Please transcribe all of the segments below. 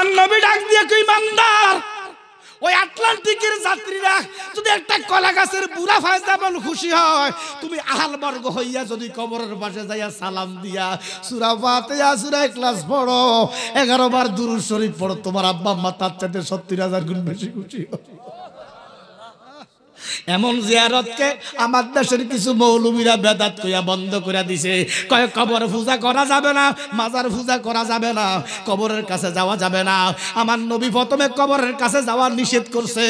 আমার নবী ডাক দিয়ে কই ইমানদার ওই আটলান্টিকের যাত্রীরা যদি একটা কলা গাছের বুড়া ফায় যেমন খুশি হয়, তুমি আহাল বর্গ হইয়া যদি কবরের পাশে যাইয়া সালাম দিয়া সূরা ফাতিহা সূরা ইখলাস পড়ো, 11 বার দুরূদ শরীফ পড়ো, তোমার আব্বা আম্মা তার চাইতে 70,000 গুণ বেশি খুশি হয়। এমন জিয়ারতকে আমার দেশের কিছু মৌলবীরা বেদাত কইয়া বন্ধ করে দিছে। কয় কবর পূজা করা যাবে না, মাজার পূজা করা যাবে না, কবরের কাছে যাওয়া যাবে না। আমার নবী প্রথমে কবরের কাছে যাওয়া নিষেধ করছে,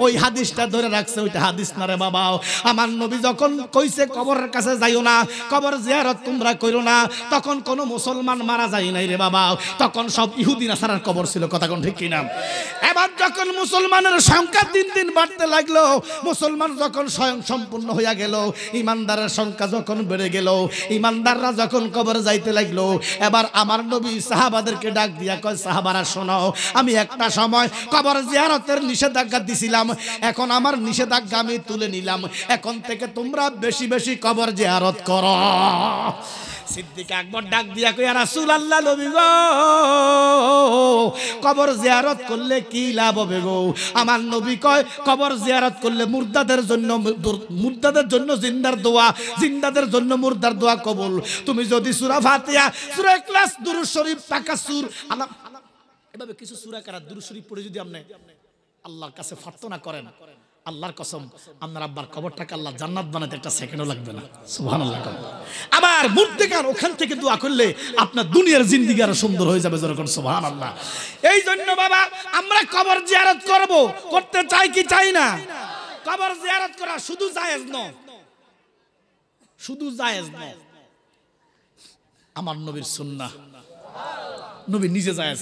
ওই হাদিসটা ধরে রাখছে, ওইটা হাদিস না রে বাবা। আমার নবী যখন কইছে কবরের কাছে যাইও না, কবর জিয়ারত তোমরা কইরো না, তখন কোন মুসলমান মারা যায় নাই রে বাবা, তখন সব ইহুদি নাসারার কবর ছিল। কথা কোন ঠিক কিনা? এবার যখন মুসলমানের সংখ্যা দিন দিন বাড়তে লাগলো, মুসলমান যখন স্বয়ং সম্পূর্ণ হইয়া গেল, ইমানদারের সংখ্যা যখন বেড়ে গেল, ইমানদাররা যখন কবরে যাইতে লাগলো, এবার আমার নবী সাহাবাদেরকে ডাক দিয়া কয়, সাহাবারা শোনো, আমি একটা সময় কবর জিয়ারতের নিষেধাজ্ঞা দিছিলাম, এখন আমার নিষেধাজ্ঞা আমি তুলে নিলাম, এখন থেকে তোমরা বেশি বেশি কবর জিয়ারত করো। সিদ্দিক আকবর ডাক দিয়া কই, ইয়া রাসূলুল্লাহ, নবী গো, কবর জিয়ারত করলে কি লাভ হবে গো? আমার নবী কয়, কবর জিয়ারত করলে মুর্দাদের জন্য জিন্দার দোয়া, জিন্দাদের জন্য মুর্দার দোয়া কবুল। তুমি যদি সূরা ফাতিহা, সূরা ইখলাস, দুরূদ শরীফ, তাকাসুর, এভাবে কিছু সূরা কারা দুরূদ শরীফ পড়ে যদি আপনি আল্লাহর কাছে প্রার্থনা করেন, আল্লাহর কসম আপনার আব্বার কবরটাকে আল্লাহ জান্নাত বানাতে একটা সেকেন্ডও লাগবে না। সুবহানাল্লাহ। আবার মুর্দেকার ওখান থেকে দোয়া করলে আপনার দুনিয়ার জিন্দেগি আরো সুন্দর হয়ে যাবে, যেরকম সুবহানাল্লাহ। এই জন্য বাবা আমরা কবর জিয়ারত করব, করতে চাই কি চাই না? কবর জিয়ারত করা শুধু জায়েজ নয়, শুধু জায়েজ নয়, আমার নবীর সুন্নাহ। নবী নিজে জায়েজ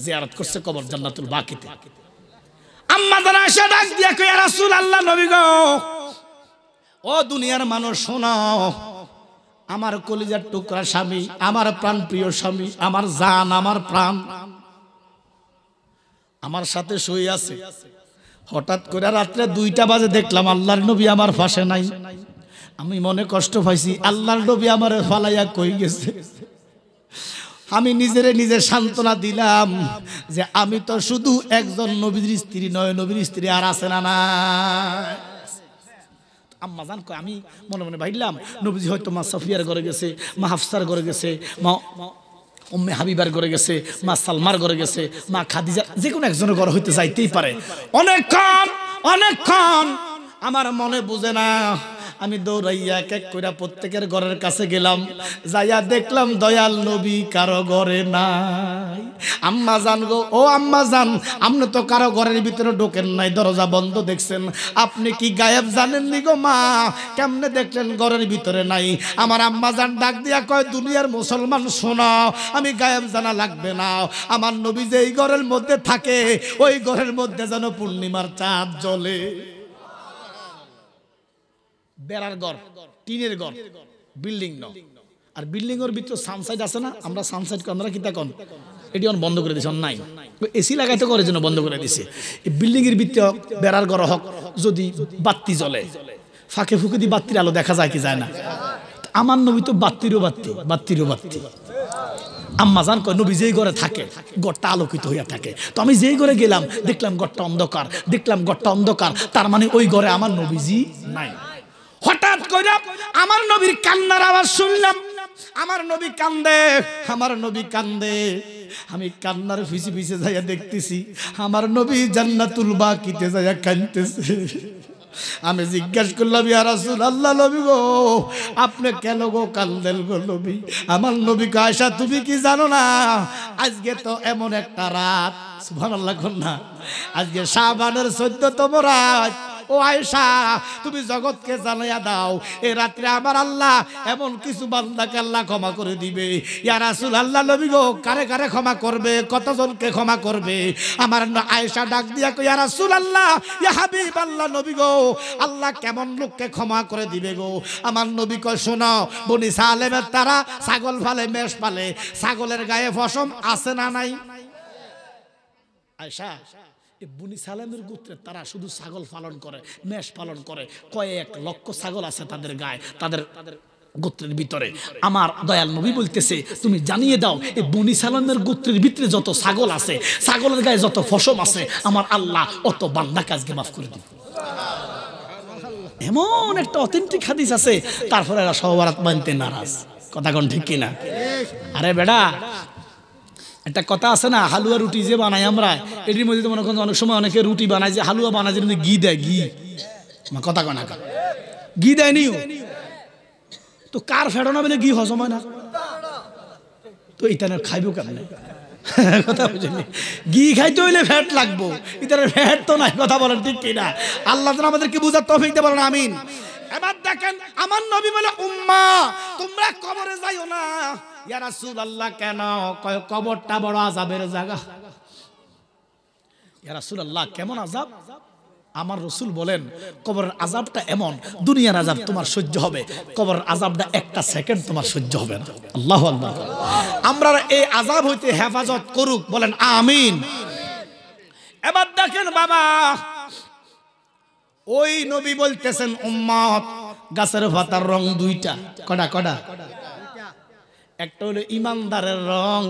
জিয়ারত করছে কবর জান্নাতুল বাকিতে। আম্মা জান আয়েশা ডাক দিয়া কই, ইয়া রাসূলুল্লাহ, নবী গো, ও দুনিয়ার মানুষ শোনো, আমার কলিজার টুকরা স্বামী, আমার প্রাণ প্রিয় স্বামী, আমার জান, আমার প্রাণ আমার সাথে শুয়ে আছে। হঠাৎ করে রাত্রে 2টা বাজে দেখলাম আল্লাহর নবী আমার পাশে নাই। আমি মনে কষ্ট পাইছি, আল্লাহর নবী আমারে ফালাইয়া কই গেছে। আমি নিজে সান্ত্বনা দিলাম যে আমি তো শুধু একজন নবীর স্ত্রী নয়, নবীর স্ত্রী আর আছে না না। আম্মা জান কয়, আমি মনে মনে ভাবলাম নবীজি হয়তো মা সাফিয়ার ঘরে গেছে, মা হাফসার ঘরে গেছে, মা উম্মে হাবিবার ঘরে গেছে, মা সালমার ঘরে গেছে, মা খাদিজা, যে কোনো একজনের ঘরে হইতে যাইতেই পারে। অনেকক্ষণ আমার মনে বুঝে না, আমি দৌড়াইয়া এক এক কইরা প্রত্যেকের ঘরের কাছে গেলাম, যাইয়া দেখলাম দয়াল নবী কারো ঘরে নাই। আম্মা জান গো, ও আম্মা জান, আপনি তো কারো ঘরের ভিতরে ঢোকেন নাই, দরজা বন্ধ দেখছেন, আপনি কি গায়েব জানেননি গো মা? কেমনে দেখলেন ঘরের ভিতরে নাই? আমার আম্মা জান ডাক দিয়া কয়, দুনিয়ার মুসলমান শোনো, আমি গায়েব জানা লাগবে না, আমার নবী যে এই ঘরের মধ্যে থাকে, ওই ঘরের মধ্যে যেন পূর্ণিমার চাঁদ জ্বলে। বেড়ার ঘর, টিনের ঘর, বিল্ডিং ন, আর বিল্ডিং এর ভিতর সানসাইড আছে না, আমরা সানসাইড আমরা কি তখন এটি বন্ধ করে দিয়েছি, নাই এসি লাগাইতে করে জন্য বন্ধ করে দিছে। এই বিল্ডিং এর ভিতর বেড়ার ঘর হোক, যদি বাতি জ্বলে, ফাঁকে ফুঁকে দিয়ে বাতির আলো দেখা যায় কি যায় না? আমার নবী তো বাতিরও বাতি। আম্মা জান কয়, নবী যেই ঘরে থাকে ঘরটা আলোকিত হইয়া থাকে। তো আমি যেই ঘরে গেলাম দেখলাম ঘরটা অন্ধকার, তার মানে ওই ঘরে আমার নবীজি নাই। হঠাৎ করে আমার নবীর কান্নার আওয়াজ শুনলাম, আমার নবী কান্দে। আমি কান্নার পিছে যাইয়া দেখতেছি আমার নবী জান্নাতুল বাকিতে যাইয়া কাঁদতেছে। আমি জিজ্ঞাসা করলাম, ইয়া রাসূলুল্লাহ, নবী গো, আপনি কেন গো কান্দেন গো নবী? আমার নবী কয়, আয়েশা, তুমি কি জানো না, আজকে তো এমন একটা রাত, সুবহানাল্লাহ না, আজকে শাবানের 14তম রাত। ও আয়েশা, তুমি জগৎকে জানাইয়া দাও, এই রাত্রে আমার আল্লাহ এমন কিছু বান্দাকে আল্লাহ ক্ষমা করে দিবে। ইয়া রাসূলুল্লাহ, নবী গো, কারে কারে ক্ষমা করবে, কতজনকে ক্ষমা করবে? আমার আয়েশা ডাক দিয়া কই, ইয়া রাসূলুল্লাহ, ইয়া হাবিবাল্লাহ, নবী গো, আল্লাহ কেমন লোককে ক্ষমা করে দিবে গো? আমার নবী কয়, শোনো, বনি সালেমের তারা ছাগল ফালে, মেষ পালে, ছাগলের গায়ে পশম আছে না নাই? আয়েশা, বনি সালেমের গোত্রে তারা শুধু ছাগল পালন করে, মেষ পালন করে, কয়েক লক্ষ ছাগল আছে তাদের গায়ে, তাদের গোত্রের ভিতরে আমার দয়াল নবী বলতেছে তুমি জানিয়ে দাও এই বনি সালামের গোত্রের ভিতরে যত ছাগল আছে, ছাগলের গায়ে যত ফসম আছে, আমার আল্লাহ অত বান্দাকে আজকে মাফ করে দিবে। এমন একটা অথেন্টিক হাদিস আছে, তারপরে এরা সহবারাত মানতে নারাজ। কথা কোন ঠিক কিনা? আরে বেটা, একটা কথা আছে না, হালুয়া রুটি যে বানাই আমরা, এটির মধ্যে মনে করেন অনেক সময় অনেকে রুটি বানায়, যে হালুয়া বানায় যে ঘি দেয়, ঘি কথা কয় না, ঘি দেয় নিও তো কার ফেটো না বলে ঘি হজম হয় না, তো এটা খাইব কেমন? কথা বুঝলি, ঘি খাইতে হইলে ফ্যাট লাগবো, এটার ফ্যাট তো নাই। কথা বলেন ঠিক কিনা? আল্লাহ যেন আমাদেরকে বুঝার তৌফিক দেন, বলেন আমিন। এবার দেখেন আমার নবী বলে উম্মা তোমরা কবরে যাইও না। ইয়া রাসূলুল্লাহ কেন? কয় কবরটা বড় আযাবের জায়গা। ইয়া রাসূলুল্লাহ কেমন আযাব? আমার রাসূল বলেন কবরের আযাবটা এমন, দুনিয়ার আযাব তোমার সহ্য হবে, কবরের আযাবটা একটা সেকেন্ড তোমার সহ্য হবে না। আল্লাহু আকবার। আমরা এই আযাব হইতে হেফাজত করুক, বলেন আমিন। এবার দেখেন বাবা, ওই নবী বলতেছেন উম্মত গাছের পাতার রং দুইটা। কটা কটা? একটা হলো ইমানদারের রং,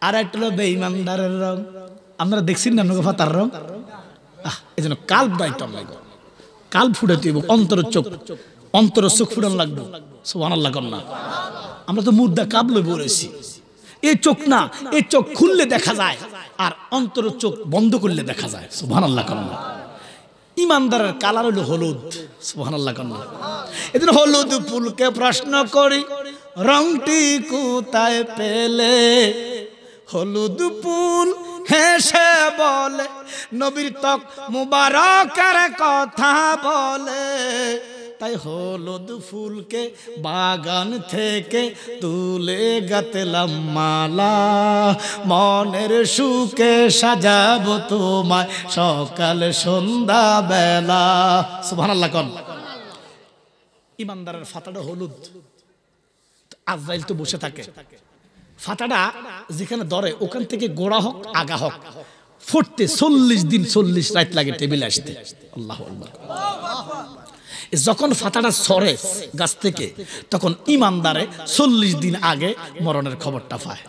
আর একটা হলো বেঈমানদারের রং। আপনারা দেখছেন না নৌকা পাতার রং? এই জন্য কাল্প দায়িত্ব লাগবে, কাল্প ফুটাতে অন্তরের চোখ, অন্তরের চোখ ফুটান লাগবে। সুবহানাল্লাহ কন্যা। আমরা তো মুর্দা কাবলে বলেছি, এই চোখ না, এই চোখ খুললে দেখা যায়, আর অন্তরের চোখ বন্ধ করলে দেখা যায়। সুবহানাল্লাহ কন্যা। ইমানদারের কালার হলো হলুদ। সুবহানাল্লাহ কন্যা। এজন্য হলুদ ফুলকে প্রশ্ন করি রংটি কোথায় পেলে, হলুদ ফুল হেসে বলে নবীর ত্বক মুবারকের কথা বলে, তাই হলুদ ফুলকে বাগান থেকে তুলে গাঁথলাম মালা, মনের সুখে সাজাবো তোমায় সকাল সন্ধ্যা বেলা। সুবহানাল্লাহ কোন। ইমানদারের ফাতাটা হলুদ, আজরাইল তো বসে থাকে, ফাতাটা যেখানে ধরে ওখান থেকে গোড়া হোক আগা হোক ফুটতে 40 দিন 40 রাত লাগে টেবিলে আসতে। আল্লাহু আকবার। যখন ফাতাটা সরে গাছ থেকে, তখন ইমানদারে 40 দিন আগে মরণের খবরটা পায়।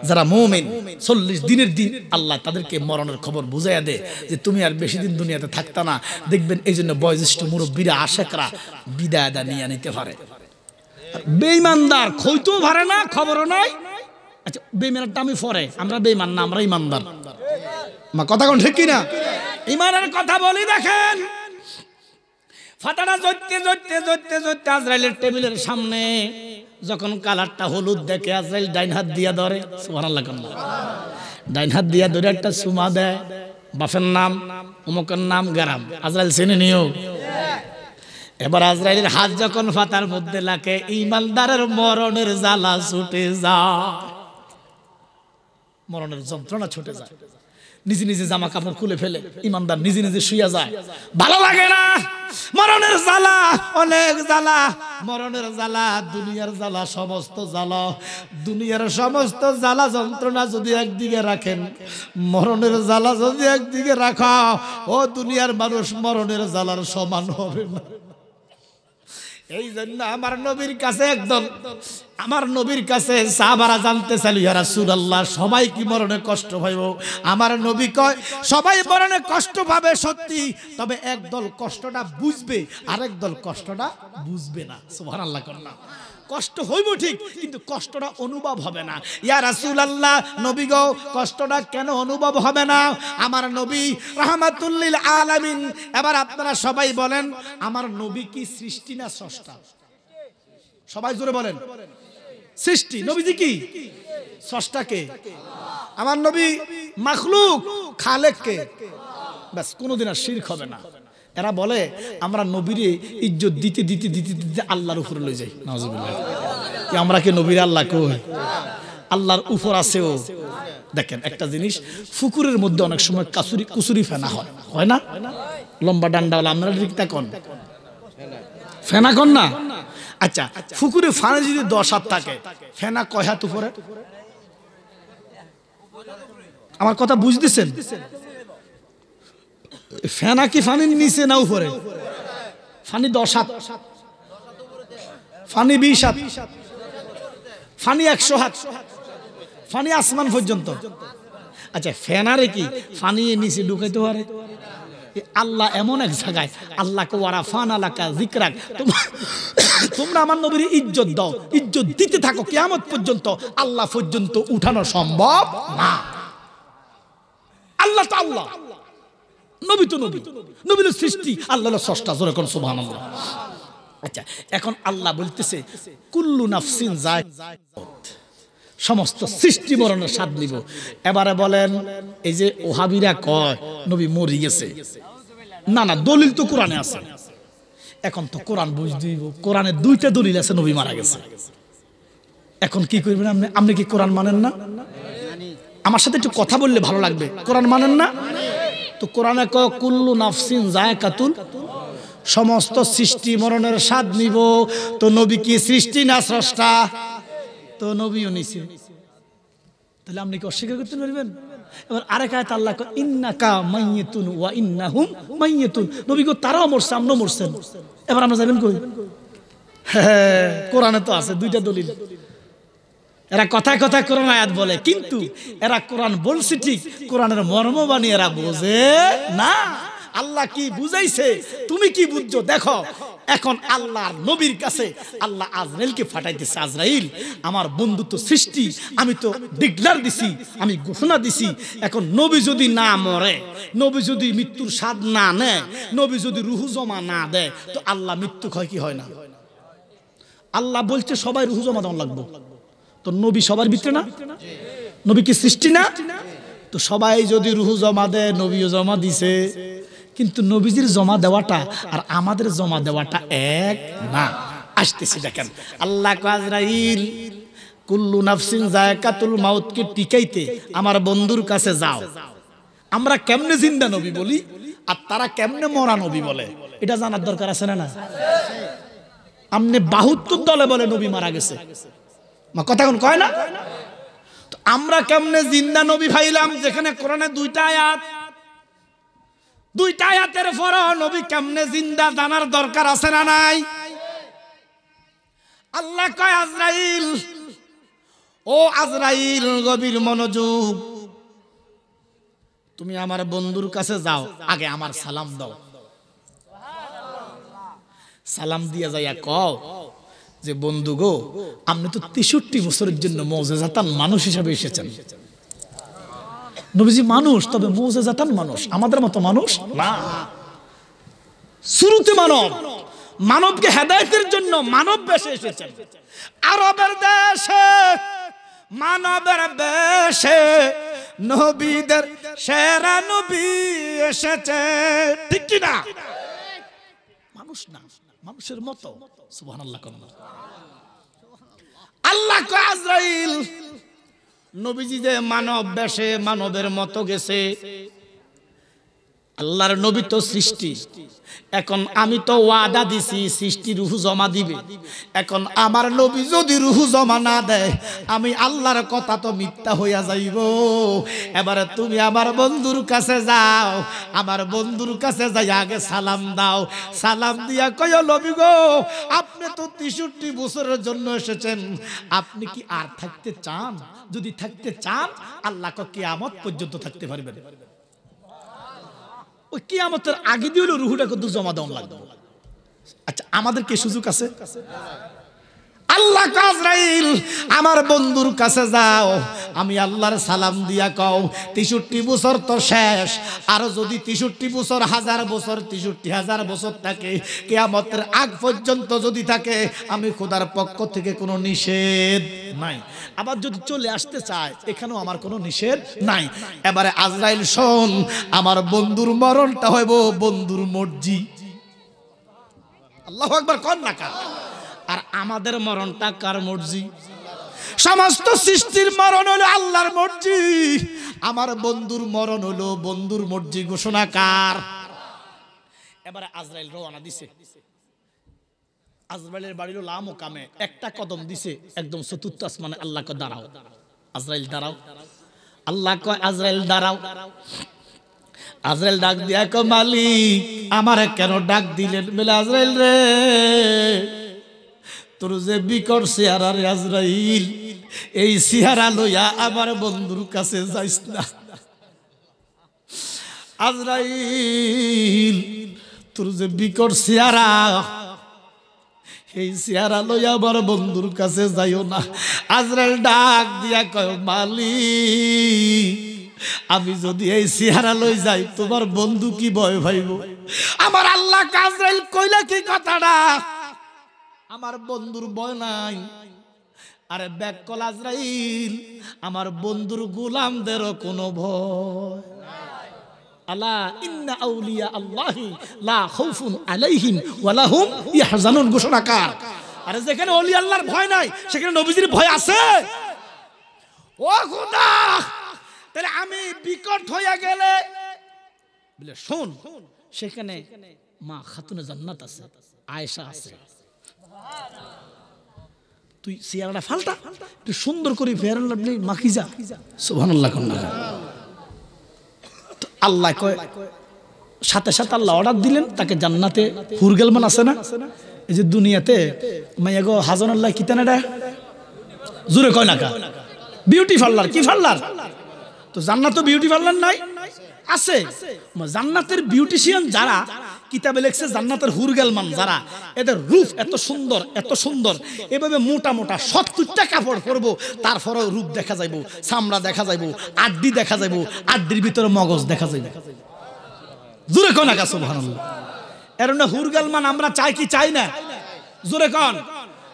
যারা মুমিন 40 দিনের দিন আল্লাহ তাদেরকে মরণের খবর বুঝাইয়া দেয় যে তুমি আর বেশি দিন দুনিয়াতে থাকতা না। দেখবেন এই জন্য বয়োজ্যেষ্ঠ মুরব্বীরা আশেকরা বিদায় নিয়ে নিতে পারে। বেঈমানদার খইতেও পারে না, খবরও নাই। আচ্ছা বেঈমানটা আমি পরে, আমরা বেঈমান না, আমরা ইমানদার। মা কথা কোন ঠিক কিনা? ইমানের কথা বলি। দেখেন ফাটাটা জড়তে জড়তে জড়তে জড়তে আজরাইলের টেবিলের সামনে যখন কালারটা হলুদ দেখে আজরাইল ডাইন হাত দিয়া ধরে। সুবহানাল্লাহ। ডাইন হাত দিয়া ধরে একটা সুমা দেয়, বাপের নাম অমুকের নাম গ্রাম, আজরাইল চিনে নিও। এবার আজরাইলের হাত যখন ফাতার মধ্যে লাগে, ইমানদারের মরণের জ্বালা ছুটে যায়, মরণের যন্ত্রণা ছুটে যায়। নিজে নিজে জামা কাপড় খুলে ফেলে ইমানদার নিজে নিজে শুয়ে যায়। ভালো লাগে না, মরণের জ্বালা অনেক জ্বালা, মরণের জ্বালা দুনিয়ার জ্বালা, সমস্ত জ্বালা, দুনিয়ার সমস্ত জ্বালা যন্ত্রণা যদি একদিকে রাখেন, মরণের জ্বালা যদি একদিকে রাখা, ও দুনিয়ার মানুষ মরণের জ্বালার সমান হবে না। এই জন্য আমার নবীর কাছে একদম, আমার নবীর কাছে সাহাবারা জানতে চাইল, ইয়া রাসূলুল্লাহ সবাই কি মরণে কষ্ট পাইব? আমার নবী কয় সবাই মরণে কষ্ট পাবে সত্যি, তবে একদল কষ্টটা বুঝবে, আরেক দল কষ্টটা বুঝবে না। সুবহানাল্লাহ কন্যা। কষ্ট হইব ঠিক, কিন্তু কষ্টটা অনুভব হবে না। ইয়া রাসূলুল্লাহ নবী গো কষ্টটা কেন অনুভব হবে না? আমার নবী রাহমাতুল লিল আলামিন। এবার আপনারা সবাই বলেন, আমার নবী কি সৃষ্টি না স্রষ্টা? সবাই জোরে বলেন। সৃষ্টি। নবীজি কি স্রষ্টা? কে? আমার নবী মাখলুক, খালেক কে? বাস, কোনোদিন আর শিরক হবে না। এরা বলে আমরা নবীরে ইজ্জত দিতে দিতে দিতে দিতে আল্লাহর উপরে লই যাই। নাউজুবিল্লাহ। কি আমরা কি নবীর আল্লাহ কই? আল্লাহর উপর আছেও। দেখেন একটা জিনিস, পুকুরের মধ্যে অনেক সময় কুচুরি ফেনা হয়, হয় না? লম্বা ডান্ডাওয়ালা, আপনারা ঠিক তা কোন ফেনা কোন না? আচ্ছা পুকুরে ফানে যদি 10 হাত থাকে, ফেনা কয় হাত উপরে? আমার কথা বুঝতেছেন? ফেনা কি ফানির নিচে না উপরে? ফানি 10 হাত। ফানি 20 হাত, ফানি 100 হাত, ফানি আসমান পর্যন্ত। আচ্ছা ফেনারে কি ফানি নিচে ঢুকাইতে পারে? আল্লাহ এমন এক জায়গায়, আল্লাহকে ওয়ারাফান আলাকা যিকরাক, তোমরা আমার নবীর ইজ্জত দাও, ইজ্জত দিতে থাকো কিয়ামত পর্যন্ত, আল্লাহ পর্যন্ত উঠানো সম্ভব না। আল্লাহ তো আল্লাহ, নবী তো নবী, নবীর সৃষ্টি, আল্লাহর স্রষ্টা। জোরে কোন সুবহানাল্লাহ। আচ্ছা এখন আল্লাহ বলতেছে কুল্লু নাফসিন যায়কাতুল, সমস্ত সৃষ্টি মরণের স্বাদ নিব। এবারে বলেন এই যে ওহাবিরা কয় নবী মরে গেছে, না না দলিল তো কোরআনে আছে। এখন তো কোরআন বুঝ দিব, কোরআনে 2টা দলিল আছে নবী মারা গেছে। এখন কি করবেন আপনি? আপনি কি কোরআন মানেন না? আমার সাথে একটু কথা বললে ভালো লাগবে। কোরআন মানেন না তো কোরআনে কয় কুল্লু নাফসিন যায়কাতুল, সমস্ত সৃষ্টি মরণের স্বাদ নিব। তো নবী কি সৃষ্টি না স্রষ্টা? তো নবীও নিছে, তাহলে আপনি কি অস্বীকার করতে পারবেন? এবার আরেক আয়াত আল্লাহ কয় ইন্নাকা মাইয়াতুন ওয়া ইন্নাহুম মাইয়াতুন, নবী কো তারাও মরছে, আমরাও মরছেন। এবার আমরা যাবেন কই? হ্যাঁ কোরআনে তো আছে 2টা দলিল। এরা কথায় কথায় কোরআন আয়াত বলে, কিন্তু এরা কোরআন বলছে ঠিক, কোরআনের মর্ম বাণী এরা বোঝে না। আল্লাহ কি বুঝাইছে, তুমি কি বুঝছো দেখো। এখন আল্লাহর নবীর কাছে আল্লাহ আজরাইলকে ফাটাইতেছে, আজরাইল আমার বন্ধু তো সৃষ্টি, আমি তো ডিক্লার দিছি, আমি ঘোষণা দিছি। এখন নবী যদি না মরে, নবী যদি মৃত্যুর স্বাদ না নেয়, নবী যদি রুহু জমা না দেয়, তো আল্লাহ মৃত্যু হয় কি হয় না? আল্লাহ বলছে সবাই রুহু জমা দেওয়া লাগবে। তো নবী সবার ভিতরে না? নবী কি সৃষ্টি না? তো সবাই যদি রুহু জমা দেয়, নবীও জমা দিছে, কিন্তু নবীজির জমা দেওয়াটা আর আমাদের জমা দেওয়াটা এক না। আসতেছি দেখেন, আল্লাহ আজরাইল কুল্লু নাফসিন যায়কাতুল মাউতকে টিকাইতে আমার বন্ধুর কাছে যাও। আমরা কেমনে জিন্দা নবী বলি আর তারা কেমনে মরা নবী বলে, এটা জানার দরকার আছে না? না আমনে 72 দলে বলে নবী মারা গেছে, কথা কোন কয় না? তো আমরা কেমনে জিন্দা নবী ভাইলাম, যেখানে কোরআনে 2টা আয়াত, 2টা আয়াতের পরে নবী কেমনে জিন্দা জানার দরকার আছে না নাই? আল্লাহ কয় আজরাইল, ও আজরাইল গভীর মনোযোগ, তুমি আমার বন্ধুর কাছে যাও, আগে আমার সালাম দাও। সালাম দিয়া যাইয়া কও যে বন্ধু গো, আপনি তো 63 বছরের জন্য মুজিজাতান মানুষ হিসেবে এসেছেন। নবীজি মানুষ, তবে মুজিজাতান মানুষ, আমাদের মতো মানুষ না। শুরুতে মানব, মানবকে হেদায়েতের জন্য মানব বেশে এসেছেন। আরবের দেশে মানবের বেশে নবীদের সেরা নবী এসেছে, ঠিক কি না? মানুষ না, মানুষের মতো। সুবহানাল্লাহ। আল্লাহ কয় আজরাইল, নবীজি যে মানব বেশে মানবের মতো গেছে, আল্লাহর নবী তো সৃষ্টি। এখন আমি তো ওয়াদা দিছি সৃষ্টি রুহু জমা দিবে। এখন আমার নবী যদি রুহু জমা না দেয়, আমি আল্লাহর কথা তো মিথ্যা হইয়া যাইব। এবারে তুমি আমার বন্ধুর কাছে যাও, আমার বন্ধুর কাছে যাই আগে সালাম দাও। সালাম দিয়া কয় নবী গো, আপনি তো 63 বছরের জন্য এসেছেন, আপনি কি আর থাকতে চান? যদি থাকতে চান, আল্লাহ কিয়ামত পর্যন্ত থাকতে পারবেন। ওই কিয়ামতের আগে দিয়ে হলো রুহুটা কত জমা দেওয়া লাগবে। আচ্ছা আমাদের কি সুযোগ আছে? আল্লাহ আজরাইল আমার বন্ধুর কাছে যাও, আমি আল্লাহর সালাম দিয়া কও 63 বছর তো শেষ, আর যদি 63 বছর 1000 বছর 63,000 বছর থাকে, কিয়ামতের আগ পর্যন্ত যদি থাকে, আমি খোদার পক্ষ থেকে কোনো নিষেধ নাই। আবার যদি চলে আসতে চায়, এখানেও আমার কোনো নিষেধ নাই। এবারে আজরাইল শোন, আমার বন্ধুর মরণটা হইব বন্ধুর মর্জি। আল্লাহু আকবার কোন না কা? আর আমাদের মরণটা কার মর্জি? সমস্ত সৃষ্টির মরণ হলো আল্লাহর মর্জি, আমার বন্ধুর মরণ হলো বন্ধুর মর্জি। ঘোষণা কার? এবারে আজরাইল রওনা দিছে। আজরাইলের বাড়ি হলো লামকামে, একটা কদম দিছে একদম চতুর্থ আসমানে। আল্লাহ কয় দাঁড়াও, আজরাইল দাঁড়াও। আল্লাহ কয় আজরাইল দাঁড়াও। আজরাইল ডাক দিয়া কয় মালিক আমারে কেন ডাক দিলেন? বলে আজরাইল রে, তোর যে বিকট চেহারা রে আজরাইল, এই চেহারা লইয়া আমার বন্ধুর কাছে যাইস না। আজরাইল তোর যে বিকট চেহারা, এই চেহারা লইয়া আমার বন্ধুর কাছে যাইও না। আজরাইল ডাক দিয়া কয়, মালিক আমি যদি এই চেহারা লই যাই তোমার বন্ধু কি ভয় ভাইব? আমার আল্লাহ আজরাইল কইলা কি কথাটা, আমার বন্ধুর ভয় নাই। আরে ব্যাককল আজরাইল, আমার বন্ধুর গোলামদেরও কোনো ভয়। আলা ইন্না আউলিয়া আল্লাহি লা খাউফুন আলাইহিম ওয়া লাহুম ইয়াহজানুন ঘোষণাকার। আরে যেখানে ওলি আল্লাহর ভয় নাই সেখানে নবীজির ভয় আছে? ও খোদা, তাহলে আমি বিকট হইয়া গেলে বলে শোন, সেখানে মা খাতুনে জান্নাত আছে, আয়েশা আছে, তুই চেহারাটা ফালটা একটু সুন্দর করে ফেয়ার মাখি যা। সুবহানাল্লাহ। আল্লাহ কয়, সাথে সাথে আল্লাহ অর্ডার দিলেন তাকে জান্নাতে হুরগেলমান আছে না, এই যে দুনিয়াতে মাইয়া গো হাজান আল্লাহ কিতানাডা জোরে কয় না কা বিউটি পার্লার, কি পার্লার? তো জান্নাতে বিউটি পার্লার নাই, আছে। জান্নাতের বিউটিশিয়ান যারা কিতাবে লেখছে, জান্নাতের হুরগেলমান যারা, এদের রূপ এত সুন্দর, এত সুন্দর, এভাবে মোটা মোটা 70টা কাপড় পরবো, তারপরেও রূপ দেখা যাইব, চামড়া দেখা যাইব, আড্ডি দেখা যাইব, আড্ডির ভিতরে মগজ দেখা যাইব। জোরে কোন আকা সুবহানাল্লাহ। এর না হুরগেলমান আমরা চাই কি চাই না? জোরে কোন।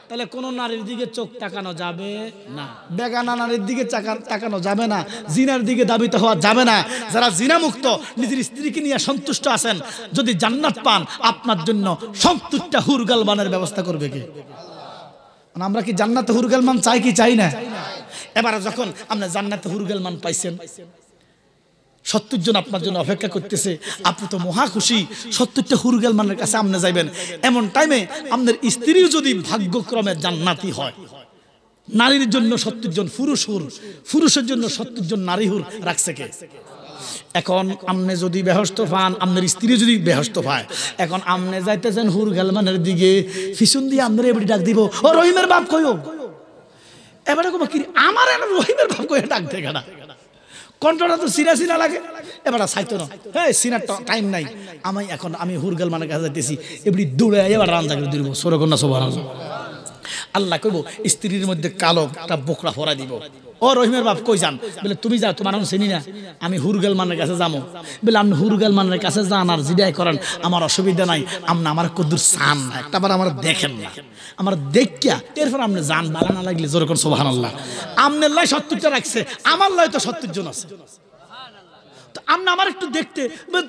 তাহলে কোন নারীর দিকে চোখ তাকানো যাবে না, বেগানা নারীর দিকে তাকানো যাবে না, জিনার দিকে দাবিত হওয়া যাবে না। যারা জিনা মুক্ত, নিজের স্ত্রীকে নিয়ে সন্তুষ্ট আছেন, যদি জান্নাত পান আপনার জন্য 70টা হুরগেলমানের ব্যবস্থা করবে কে? আমরা কি জান্নাতে হুরগেলমান চাই কি চাই না? এবারে যখন আপনি জান্নাতে হুরগেলমান পাইছেন, 70 জন আপনার জন্য অপেক্ষা করতেছে, আপনি তো মহা খুশি, 70টা হুরগেলমানের কাছে আপনি যাইবেন। এমন টাইমে আপনার স্ত্রীও যদি ভাগ্যক্রমে জান্নাতি হয়, নারীর জন্য 70 জন পুরুষ হুর, পুরুষের জন্য 70 জন নারী হুর রাখছে কে? এখন আপনি যদি বেহস্ত পান, আপনার স্ত্রী যদি বেহস্ত পায়, এখন আপনি যাইতেছেন হুরগেলমানের দিকে, পিছন দিয়ে আপনার এবারে ডাক দিব, ও রহিমের বাপ কইও। এবারে কি আমার রহিমের বাপ কইয়া ডাক দেখে না, কণ্ঠটা তো সিরা সিরা লাগে। এবার সাইতো না, হ্যাঁ সিনার টাইম নাই, আমি হুরগেলমানের কাছে যাইতেছি, এবারে দৌড়ে এবার রান্না করে দিব। সরকন্যা সুবহানাল্লাহ। আল্লাহ কইব স্ত্রীর মধ্যে কালো একটা বোকরা ফরা দিব, ও রহিমের বাপ কই যান? বলে তুমি যাও, তোমার আমি চিনি না, আমি হুরগেলমানের কাছে যাবো। বলে আপনি হুরগেলমানের কাছে যান আর জিডাই করেন, আমার অসুবিধা নাই, আপনি আমার কদ্দুর চান না, একটাবার আমার দেখেন না, আমার দেখিয়া এরপর আপনি যান, ভালো না লাগলে যেরকম সুবহানাল্লাহ। আপনার লাই 70টা রাখছে, আমার লাই তো 70 জন আছে, আপনি আমার একটু দেখতে,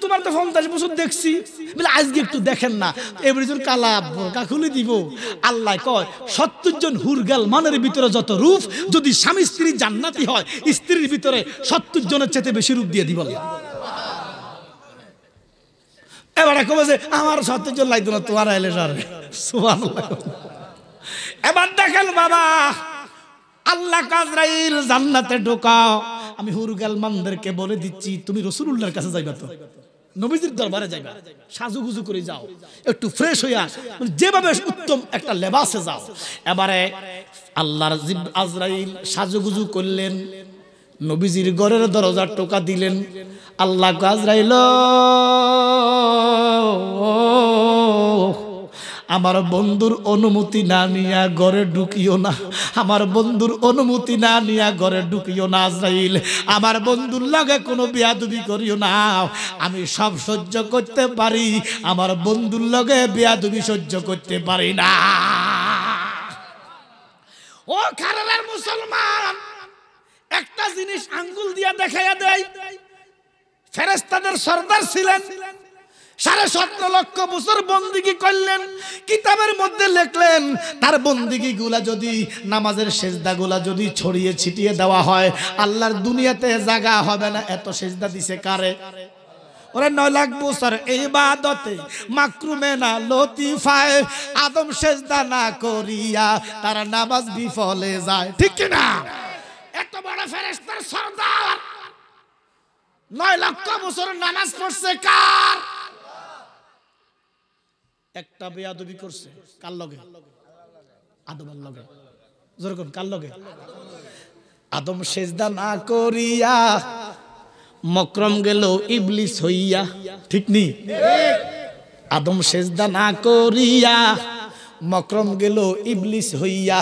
তোমার তো 50 বছর দেখছি, বলে আজকে একটু দেখেন না, এবারে জন কালা বোরকা খুলে দিব। আল্লাহ কয় 70 জন হুরগেলমানের ভিতরে যত রূপ, যদি স্বামী স্ত্রী জান্নাতি হয়, স্ত্রীর ভিতরে 70 জনের চেয়ে বেশি রূপ দিয়ে দিব। এবারে কবে যে আমার 70 জন লাগতো না, তোমার আইলে সুবহানাল্লাহ। এবার দেখেন বাবা, আল্লাহ আজরাইল জান্নাতে ঢোকাও, আমি হুরগেলমানদেরকে বলে দিচ্ছি, তুমি রাসূলুল্লাহর কাছে যাইবা, তো নবীজির দরবারে যাইবা, সাজুগুজু করে যাও, একটু ফ্রেশ হইয়া যেভাবে উত্তম একটা লেবাসে যাও। এবারে আল্লাহর আজরাইল সাজুগুজু করলেন, নবীজির ঘরের দরজা টোকা দিলেন। আল্লাহ আজরাইল আমার বন্ধুর অনুমতি না নিয়া ঘরে ঢুকিও না, আমার বন্ধুর অনুমতি না নিয়া ঘরে ঢুকিও না আজরাইল, আমার বন্ধুর লাগে কোনো বেয়াদবি করিও না। আমি সব সহ্য করতে পারি, আমার বন্ধুর লগে বেয়াদবি সহ্য করতে পারি না। ও খারাপের মুসলমান, একটা জিনিস আঙ্গুল দিয়া দেখাইয়া দেয়, ফেরেশতাদের সরদার ছিলেন, 17.5 লক্ষ বছর বন্দিগি করলেন, কিতাবের মধ্যে লিখলেন তার বন্দিগি গুলা যদি, নামাজের সেজদা গুলা যদি ছড়িয়ে ছিটিয়ে দেওয়া হয়, আল্লাহর দুনিয়াতে জায়গা হবে না। এত সেজদা দিছে কারে? ওরে 9 লাখ বছর ইবাদতে মাকরুমে না লতিফায়, আদম সেজদা না করিয়া তার নামাজ বিফলে যায়, ঠিক কি না? এত বড় ফেরেশতার সরদার 9 লক্ষ বছর নামাজ পড়ছে কার? একটা বেয়াদবি করছে কার লগে? আদমের লগে, যেরকম কার লগে? আদম সেজদা না করিয়া মকরম গেল ইবলিস হইয়া, ঠিক নি? আদম সেজদা না করিয়া মকরম গেল ইবলিস হইয়া,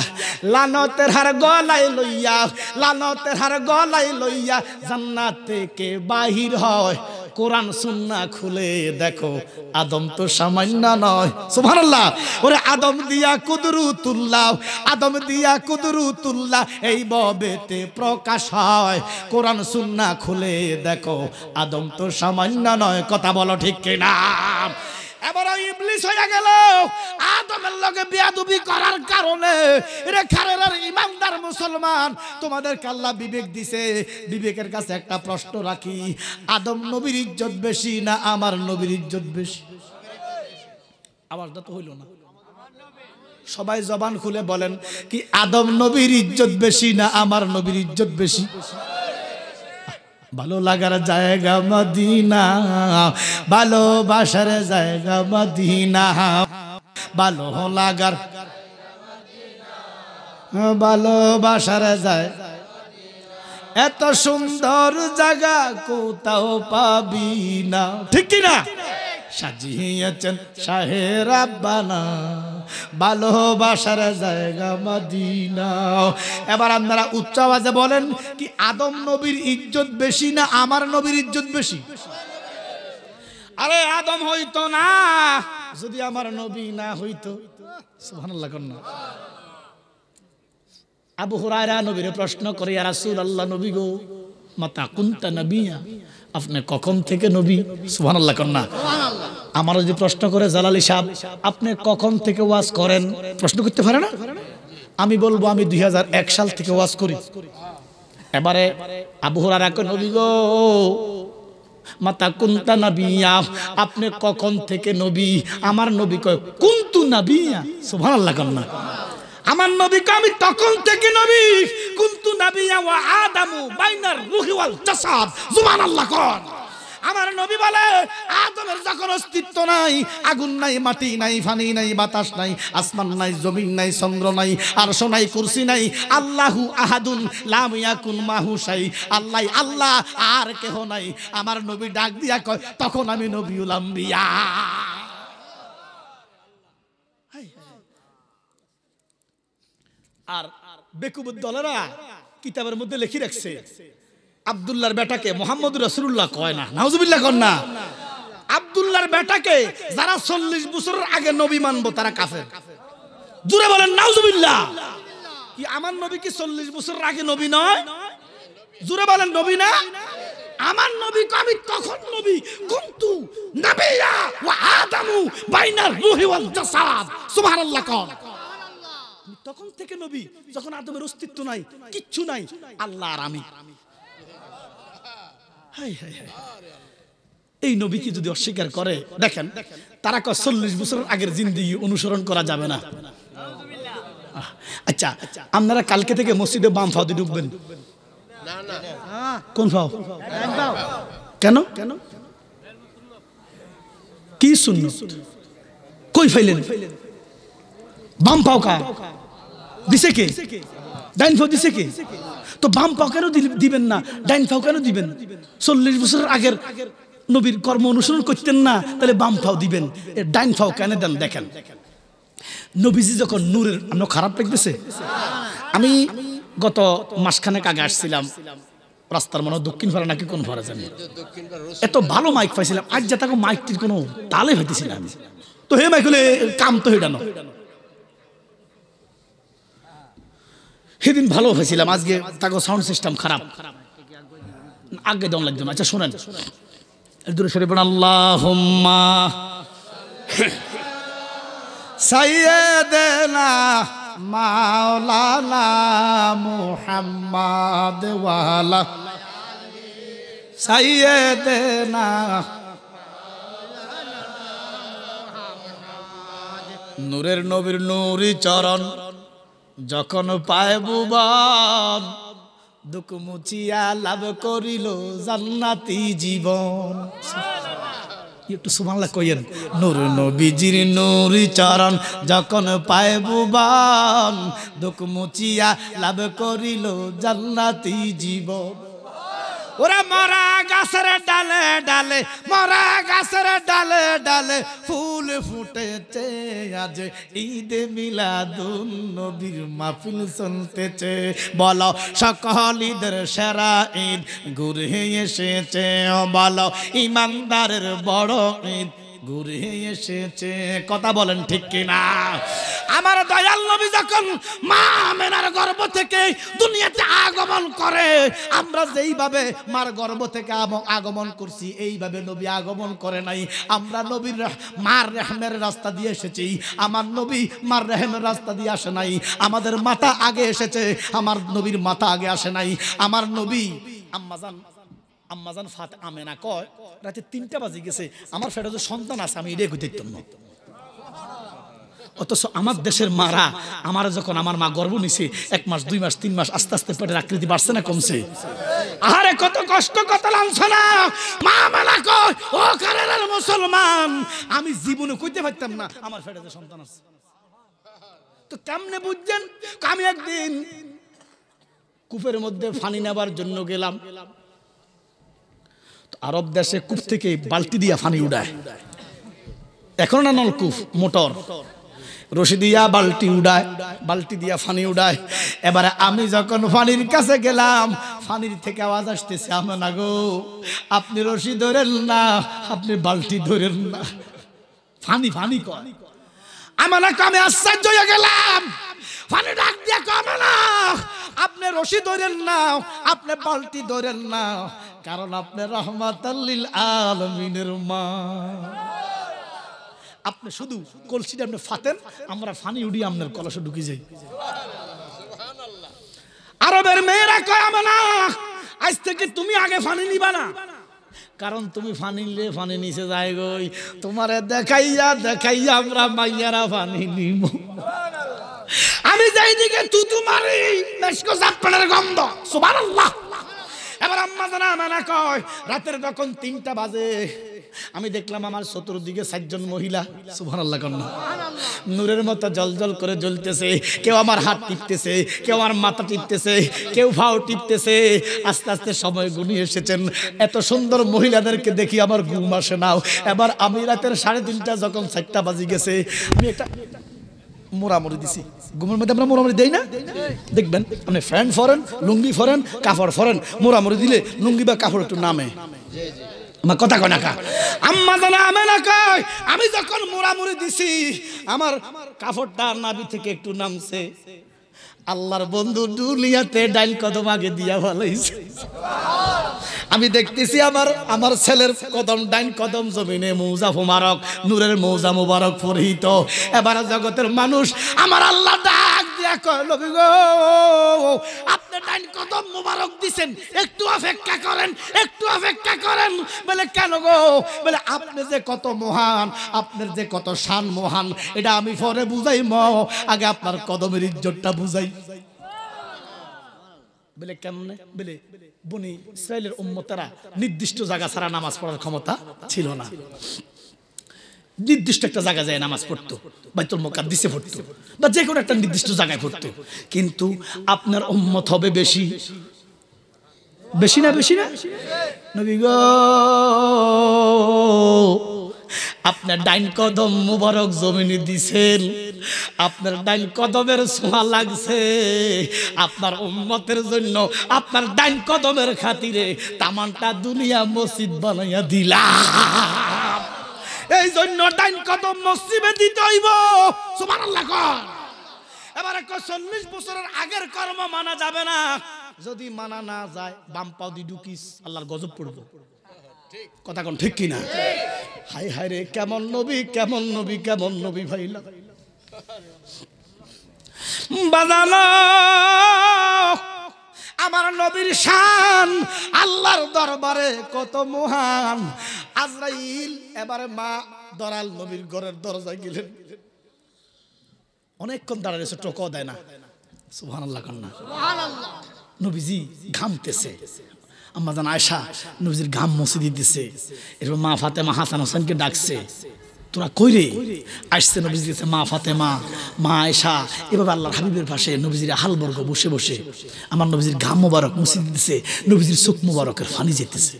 লানতের হার গলায় লইয়া, লানতের হার গলায় লইয়া জান্নাত থেকে বাহির হয়। কোরআন সুন্নাহ খুলে দেখো আদম তো সামান্য নয়। সুবহানাল্লাহ। ওরে আদম দিয়া কুদরতুল্লাহ, আদম দিয়া কুদরতুল্লাহ এই ববেতে প্রকাশ হয়। কোরআন সুন্নাহ খুলে দেখো আদম তো সামান্য নয়। কথা বলো ঠিক কিনা? এবার ইবলিস হয়ে গেল আদমের লগে বেয়াদবি করার কারণে। রে খারের ইমানদার মুসলমান, তোমাদের আল্লাহ বিবেক দিছে, বিবেকের কাছে একটা প্রশ্ন রাখি, আদম নবীর ইজ্জত বেশি না আমার নবীর ইজ্জত বেশি? আওয়াজটা তো হইল না। সবাই জবান খুলে বলেন, কি আদম নবীর ইজ্জত বেশি না আমার নবীর ইজ্জত বেশি? ভালো লাগার জায়গা মদিনা, ভালোবাসার জায়গা মদিনা, ভালো লাগার ভালোবাসার জায়গা, এত সুন্দর জায়গা কোথাও পাবি না, ঠিক কি না? সাজিয়েছেন শাহে রাব্বানা, ভালোবাসার জায়গা মদিনা। এবার আপনারা উচ্চ আওয়াজে বলেন, কি আদম নবীর ইজ্জত বেশি না আমার নবীর ইজ্জত বেশি? আরে আদম হইতো না যদি আমার নবী না হইতো। সুবহানাল্লাহ। কন্যা আবু হুরায়রা নবীরে প্রশ্ন করে, ইয়া রাসূলুল্লাহ, নবী গো, মাতা কুনতা নবিয়া, আপনি কখন থেকে নবী? সুবহানাল্লাহ। কন্যা আমার যদি প্রশ্ন করে জালালি সাহেব, আপনি কখন থেকে ওয়াজ করেন? প্রশ্ন করতে পারে না? আমি বলবো আমি 2001 সাল থেকে ওয়াজ করি। এবারে আবু হুরায়রা কয়, নবী গো, মাতা কুনতা নবিয়া, আপনি কখন থেকে নবী? আমার নবী কয়, কুনতু নবিয়া। সুবহানাল্লাহ। কন্যা আমার নবী কয়, আমি তখন থেকে নবী, কুনতু নবিয়া ওয়া আদামু বাইনার রূহি ওয়াল জাসাদ। সুবহানাল্লাহ। কর আমার নবী বলে, আদমের যখন অস্তিত্ব নাই, আগুন নাই, মাটি নাই, পানি নাই, বাতাস নাই, আসমান নাই, জমিন নাই, চন্দ্র নাই, আরশ নাই, কুরসি নাই, আল্লাহু আহাদুন লাম ইয়াকুন মাহু শাই, আল্লাহ আল্লাহ, আর কেহ নাই। আমার নবী ডাক দিয়া কয়, তখন আমি নবিউল আম্বিয়া। আর বেকুবুদ দলেরা কিতাবের মধ্যে লিখে রাখছে, আব্দুল্লাহর বেটাকে মুহাম্মদ রাসূলুল্লাহ কয় না। নাউজুবিল্লাহ। কর না। আব্দুল্লাহর বেটাকে যারা 40 বছরের আগে নবী মানবো তারা কাফের। জোরে বলেন নাউজুবিল্লাহ। কি আমার নবী কি 40 বছরের আগে নবী নয়? জোরে বলেন নবী না? আমার নবী কো, আমি তখন নবী, কুনতু নবিয়া ওয়া আদামু বাইনার রূহি ওয়াল জাসাদ। সুবহানাল্লাহ। কর তখন থেকে নবী, যখন আদমের অস্তিত্ব নাই, কিচ্ছু নাই, আল্লাহ আর আমি। এই নবীকে যদি অস্বীকার করে, দেখেন তারা কয় 40 বছরের আগের জিন্দেগি অনুসরণ করা যাবে না। আচ্ছা, আপনারা কালকে থেকে মসজিদে বাম ফাও দিয়ে ঢুকবেন? কোন ফাও? কেন? কি সুন্নাত? কই ফাইলেন? বাম পাও কা দিছে কে? ডাইন ফাও দিছে কে? তো বাম পাও কেন দিবেন না? ডাইন ফাও কেন দিবেন? 40 বছরের আগের নবীর কর্ম অনুসরণ করতেন না, তাহলে বাম ফাও দিবেন, ডাইন ফাও কেন দেন? দেখেন নবীজি যখন নূরের, আমরা খারাপ লাগতেছে, আমি গত মাসখানেক আগে আসছিলাম, রাস্তার মনে দক্ষিণ পাড়া নাকি কোন পাড়া জানি, এত ভালো মাইক পাইছিলাম, আজ যা তাকে মাইকটির কোনো তালে হইতেছিলাম, তো হে মাইক হলে কাম তো হেডানো। সেদিন ভালো হয়েছিলাম, আজকে তাকে সাউন্ড সিস্টেম খারাপ, আগে দম লাগতো না। আচ্ছা শোনেন, দূরে সরে পড়েন, আল্লাহুম্মা সাইয়্যিদানা মাওলানা মুহাম্মদ ওয়া আলা সাইয়্যিদানা। নূরের নবীর নূরি চরণ যখন পায় ভুবন, দুঃখ মুছিয়া লাভ করিল জান্নাতি জীবন। একটু সুবহানাল্লাহ কইেন। নূর নবীজির নূরি চরণ যখন পায় ভুবন, দুঃখ মুচিয়া লাভ করিল জান্নাতি জীবন। ওরা মরা গাছের ডালে ডালে, মরা গাছের ডালে ডালে ফুল ফুটেছে, আজ ঈদ মিলাদুন নবীর মাহফিল শুনতেছে। বলো সকল ঈদের সেরা ঈদ ঘুরে এসেছে, বলো ইমানদারের বড় ঈদ ঘুরে এসেছে। কথা বলেন ঠিক কিনা? আমার দয়াল নবী যখন মা আমেনার গর্ভ থেকে দুনিয়াতে আগমন করে, আমরা যেইভাবে মার গর্ভ থেকে আগমন করছি এইভাবে নবী আগমন করে নাই। আমরা নবীর মার রেহমের রাস্তা দিয়ে এসেছি, আমার নবী মার রেহমের রাস্তা দিয়ে আসে নাই। আমাদের মাথা আগে এসেছে, আমার নবীর মাথা আগে আসে নাই। আমার নবী আম্মাজান ফাতে আমেনা কয় রাতে 3টা বাজে গেছে, আমার ফেটে যে সন্তান আছে আমি এটাই দেখতাম না। অথচ আমার দেশের মারা আমার যখন আমার মা গর্ভ নিছে 1 মাস 2 মাস 3 মাস আস্তে আস্তে পেটের আকৃতি বাড়ছে না কমছে? আরে কত কষ্ট কত লাঞ্ছনা। মা আমেনা কয় ও কারের মুসলমান, আমি জীবনে কইতে পারতাম না আমার ফেটে যে সন্তান আছে। তো কেমনে বুঝছেন? আমি একদিন কূপের মধ্যে পানি নেবার জন্য গেলাম। আরব দেশে কূপ থেকে বালতি দিয়া পানি উড়ায়, এখন না নলকূপ মোটর, রশি দিয়া বালতি উড়ায়, বালতি দিয়া পানি উড়ায়। এবারে আমি যখন পানির কাছে গেলাম, পানির থেকে আওয়াজ আসতেছে, আমেনা গো আপনি রশি ধরেন না, আপনি বালতি ধরেন না, পানি পানি কয়। আমেনা আমি আশ্চর্য হয়ে গেলাম। পানি ডাক দিয়া কমে না, আপনি রশি ধরেন না, আপনি বালতি ধরেন না, কারণ আপনি রাহমাতাল লিল আলামিনের মা। আপনি শুধু কলসিটা আপনি ফাতেন, আমরা পানি উড়িয়ে আপনার কলসে ঢুকে যাই। আরবের মেয়েরা কয় আমেনা আজ থেকে তুমি আগে পানি নিবা না, কারণ তুমি পানি নিলে পানি নিচে যায় গই, তোমারে দেখাইয়া দেখাইয়া আমরা মাইয়ারা পানি নিব। আমি যাই দিকে তুতু মারি মেশকো জাপানের গন্ধ, সুবহানাল্লাহ। এবার আম্মা জানা আমেনা কয় রাতের যখন 3টা বাজে আমি দেখলাম আমার চতুর্দিকে 4 জন মহিলা, সুবহানাল্লাহ কন্যা, নূরের মতো জলজল করে জ্বলতেছে। কেউ আমার হাত টিপতেছে, কেউ আমার মাথা টিপতেছে, কেউ ভাও টিপতেছে। আস্তে আস্তে সময় গুনিয়ে এসেছেন। এত সুন্দর মহিলাদেরকে দেখি আমার ঘুম আসে না। এবার আমি রাতের 3:30 যখন 4টা বাজে গেছে, আমি একটা মোরামুরি দিছি। ঘুমের মধ্যে আমরা মোরামুরি দেই না? দেখবেন আপনি ফ্যান্ট ফরেন, লুঙ্গি ফরেন, কাপড় ফরেন, মোরামুরি দিলে লুঙ্গি বা কাপড় একটু নামে। আমার কথা কয় না কা? আম্মা জানা আমেনা কয় আমি যখন মোরামুরি দিছি আমার কাপড়টা নাভি থেকে একটু নামছে। আল্লাহর বন্ধু দুনিয়াতে ডাইল কদম আগে দিয়া ভালাইছে। আমি দেখতেছি আমার ছেলের কদম ডাইন কদম জমিনে মৌজা মুবারক, নূরের মৌজা মুবারক পরিহিত। এবার জগতের মানুষ আমার আল্লাহ ডাক দিয়া কয় নবী গো আপনি ডাইন কদম মুবারক দিছেন, একটু অপেক্ষা করেন, একটু অপেক্ষা করেন। বলে কেন গো? বলে আপনি যে কত মহান, আপনার যে কত শান মহান, এটা আমি পরে বুঝাই, আগে আপনার কদমের ইজ্জতটা বুঝাই। বলে কেমনে? বলে বনি ইসরাইলের উম্মতেরা নির্দিষ্ট জায়গা ছাড়া নামাজ পড়ার ক্ষমতা ছিল না। নির্দিষ্ট একটা জায়গা যায় নামাজ পড়তো, বাইতুল মুকাদ্দিসে পড়তো বা যে কোনো একটা নির্দিষ্ট জায়গায় পড়তো। কিন্তু আপনার উম্মত হবে বেশি, বেশি না? বেশি না? নবী গো আপনার ডাইন কদম মুবারক জমিনে দিছেন, আপনার ডাইন কদমের ছোঁয়া লাগছে। আপনার উম্মতের জন্য আপনার ডাইন কদমের খাতিরে তামানটা দুনিয়া মসজিদ বানাইয়া দিলাম। এই জন্য ডাইন কদম মসজিদে দিতে হইব, সুবহানাল্লাহ। এবারে 40 বছরের আগের কর্ম মানা যাবে না। যদি মানা না যায় বাম পাও দি ঢুকিস, আল্লাহর গজব পড়বে। কথা কোন ঠিক কিনা? হাই হাই রে কেমন নবী, কেমন নবী, কেমন নবী ভাইলা বাজানো। আমার নবীর শান আল্লাহর দরবারে কত মহান। আজরাইল এবারে মা দরাল নবীর ঘরের দরজায় গেলেন, অনেকক্ষণ দাঁড়াইছে, টোকও দেয় না। সুবহানাল্লাহ কন্যা। নবীজি ঘামতেছে, আম্মা জান আয়েশা নবীজির ঘাম মুছে দিতেছে, এরপর মা ফাতেমা হাসান হোসেনকে ডাকছে, তোরা কই রে? আসছে নবীজি দিচ্ছে মা ফাতেমা, মা আয়েশা, এভাবে আল্লাহর হাবিবের পাশে নবীজির হালবর্গ বসে বসে আমার নবীজির ঘাম মোবারক মুছে দিতেছে, নবীজির চোখ মোবারকের পানি যেতেছে।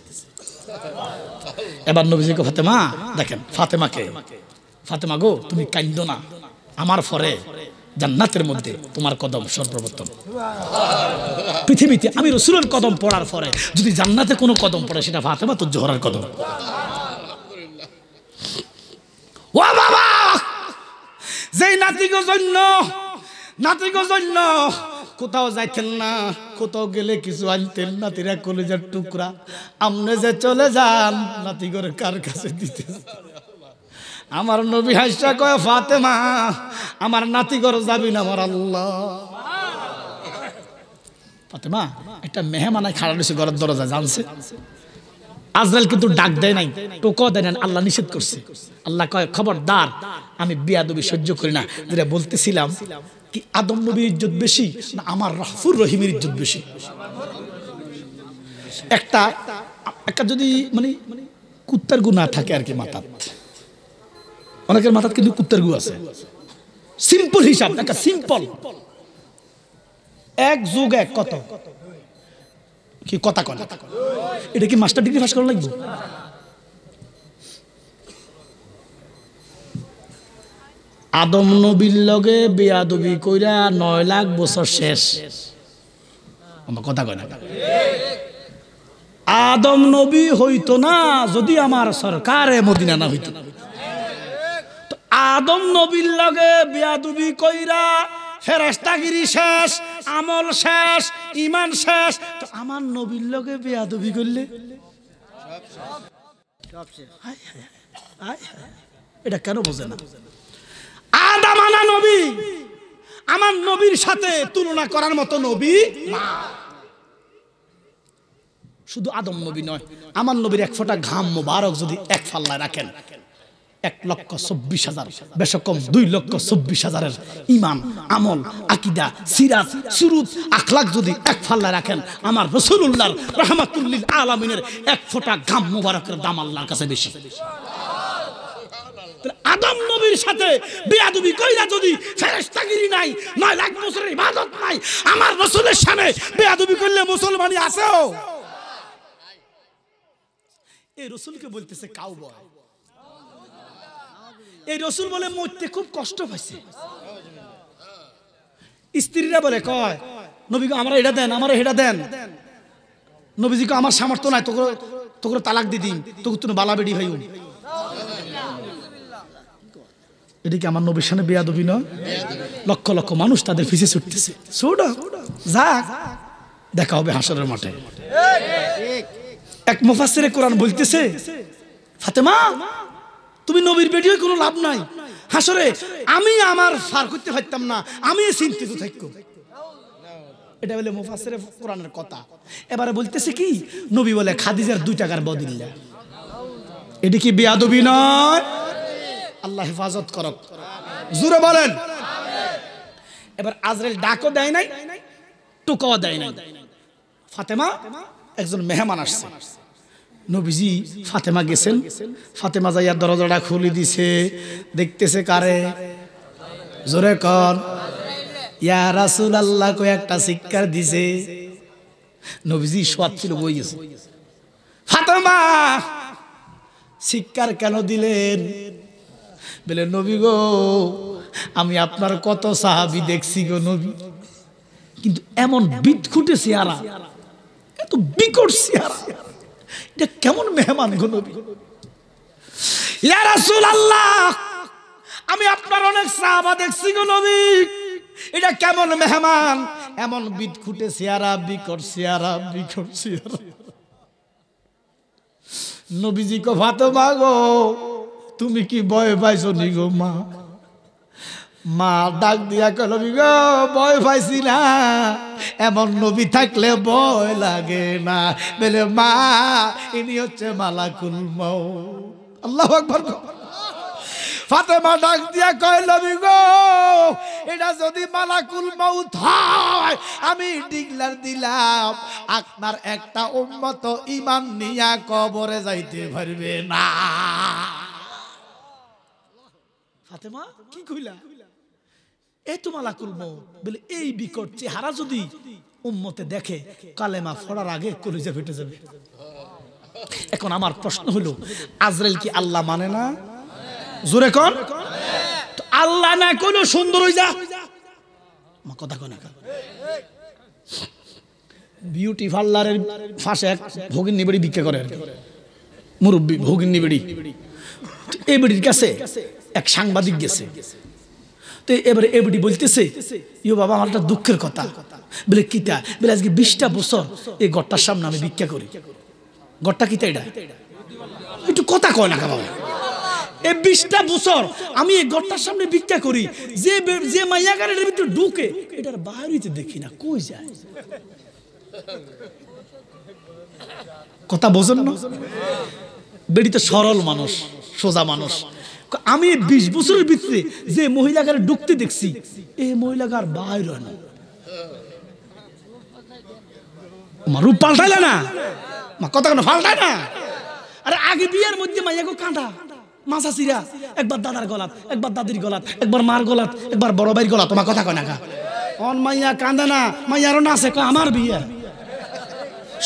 এবার নবীজিকে ফাতেমা দেখেন, ফাতেমা গো তুমি কান্দো না, আমার পরে জান্নাতের মধ্যে তোমার কদম সর্বপ্রথম। পৃথিবীতে আমি রাসূলের কদম পড়ার পরে যদি জান্নাতে কোনো কদম পড়ে সেটা ফাতেমা তো জোহরার কদম। ও বাবা, যেই নাতিগো জন্য কোথাও যাইতেন না, কোথাও গেলে কিছু আনতেন, নাতিরা কলেজের টুকরা, আমনে যে চলে যান নাতিগর কার কাছে দিতে? আমার নবী হাসা কয় ফাতেমা আমার নাতিগর যাবি না আমার আল্লাহ। ফাতেমা একটা মেহমানায় খাড়া রয়েছে ঘরের দরজা, জানছে আজরাইল কিন্তু ডাক দেয় নাই, টোকাও দেয় না, আল্লাহ নিষেধ করছে। আল্লাহ কয় খবরদার, আমি বেয়াদবি সহ্য করি না। যেটা বলতেছিলাম কি আদম নবীর ইজ্জত বেশি না আমার রাফুর রহিমের ইজ্জত বেশি? একটা যদি মানে কুত্তার গু না থাকে আর কি মাথাত, অনেকের মাথাত কিন্তু কুত্তার গু আছে। সিম্পল হিসাব, একটা সিম্পল 1+1 কত কি কথা কয়, এটা কি মাস্টার ডিগ্রি পাস করা লাগবে? আদম নবীর লগে বেয়াদবি কইরা 9 লাখ বছর শেষ, আমার কথা কয় না। আদম নবী হইতো না যদি আমার সরকারে মদিনা না হইতো। তো আদম নবীর লগে বেয়াদবি কইরা ফেরেশতাগিরি শেষ, আমল শেষ, ঈমান শেষ, তো আমার নবীর লগে বেয়াদবি করলে এটা কেন বোঝে না? আদম আনা নবী আমার নবীর সাথে তুলনা করার মতো নবী না। শুধু আদম নবী নয়, আমার নবীর এক ফোঁটা ঘাম মোবারক যদি এক ফাল্লায় রাখেন 1,24,000 বেশকম 2,24,000 ঈমান, আমল, আকীদা, সিরাত, সুরুত, আখলাক যদি এক ফাল্লায় রাখেন, আমার রাসূলুল্লাহর রাহমাতুল লিল আলামিনের এক ফোঁটা ঘাম মোবারকের দাম আল্লাহর কাছে বেশি। আদম নবীর সাথে বেয়াদবি কইরা যদি ফেরেশতাগিরি নাই, 9 লাখ বছরের ইবাদত নাই, আমার রাসূলের সামনে বেয়াদবি করলে মুসলমানি আছেও? এই রাসূলকে বলতেছে কাউবয়। এই রাসূল বলে মরতে খুব কষ্ট পাইছে। স্ত্রীরা বলে কয় নবীকে আমরা এটা দেন, আমরা এটা দেন। নবীজিকে আমার সামর্থ্য নাই, তোকে তালাক দি দিন, তোকে তুমি বালা বেড়ি হইও। এটা কি আমার নবীর সামনে বেয়াদবি নয়? লক্ষ লক্ষ মানুষ তাদের পিছে ছুটতেছে, ছোড়া যাক, দেখা হবে হাসরের মাঠে। এক মুফাসসিরে কোরআন বলতেছে ফাতেমা তুমি নবীর বেটি হয়ে কোনো লাভ নাই, হাসরে আমি আমার ফার করতে পারতাম না, আমি চিন্তিত থাকবো। এটা বলে মুফাসসিরে কোরআনের কথা। এবারে বলতেছে কি নবী বলে খাদিজার 2 টাকার বদলে। এটা কি বেয়াদবি নয়? আল্লাহ হেফাজত করক, জোরে বলেন। এবার আজরাইল ডাকও দেয় নাই, টোকাও দেয় নাই। ফাতেমা একজন মেহমান আসছে, নবীজি ফাতেমা গেছেন, ফাতেমা যাইয়া দরজাটা খুলে দিছে, দেখতেছে কারে? জোরে কর ইয়া রাসূলুল্লাহ কই একটা শিক্ষার দিছে। নবীজি সোয়াদ ছিল বই গেছে। ফাতেমা শিক্ষার কেন দিলেন? বলে নবী গো আমি আপনার কত সাহাবী দেখছি গো নবী, কিন্তু এমন বিদঘুটে চেহারা, এত বিকট চেহারা, এটা কেমন মেহমান গো নবী? ইয়া রাসূলুল্লাহ আমি আপনার অনেক সাহাবা দেখছি গো নবী, এটা কেমন মেহমান, এমন বিদঘুটে চেহারা, বিকট চেহারা, বিকট চেহারা। নবীজি কো ফাতেমা গো তুমি কি ভয় পাইছো নি গো মা? মা ডাক দিয়া কল গো ভয় পাইছি না, এমন নবী থাকলে ভয় লাগে না। বলে মা ইনি হচ্ছে মালাকুল মউত। আল্লাহু আকবার। ফাতেমা ডাক দিয়া কয় নবী গো এটা যদি মালাকুল মউত হয় আমি ডিক্লার দিলাম আপনার একটা উম্মত ঈমান নিয়া কবরে যাইতে পারবে না। ফাতেমা কি কইলা? এই তো মালাকুল মউত বলে এই বিকট চেহারা যদি উম্মতে দেখে কালেমা পড়ার আগে কলিজা ফেটে যাবে। এখন আমার প্রশ্ন হলো আজরাইল কি আল্লাহ মানে না? জোরে কর। তো আল্লাহ না কোন সুন্দর হই যা মা কথা কয় না। বিউটি পার্লারের পাশে এক ভগিনী বেড়ি ভিক্ষা করে আর কি, মুরব্বী ভগিনী বেড়ি। এই বেড়ির কাছে এক সাংবাদিক গেছে। তো এবারে এবারে বলতেছে ইয়ো বাবা আমার একটা দুঃখের কথা। বলে কিতা? বলে আজকে 20টা বছর এই গড়টার সামনে আমি ভিক্ষা করি। গড়টা কিতা? এটা একটু কথা কয় না বাবা। এই 20টা বছর আমি এই গড়টার সামনে ভিক্ষা করি, যে যে মাইয়া গাড়ির ভিতরে ঢুকে এটার বাইরে দেখি না, কই যায়? কথা বোঝেন না? বেড়ি তো সরল মানুষ, সোজা মানুষ। আমি 20 বছরের ভিতরে যে মহিলাগারে ঢুকতে দেখছি এই মহিলাগার বাইর হয় না। রূপ পাল্টাইলে না কথা কেন পাল্টায় না? আরে আগে বিয়ের মধ্যে মাইয়াগো কাঁদা মাছা চিরা, একবার দাদার গলাত, একবার দাদির গলাত, একবার মার গলাত, একবার বড় ভাইয়ের গলাত। তোমার কথা কয় না কা? অন মাইয়া কাঁদে না, মাইয়ারও না আছে আমার বিয়ে,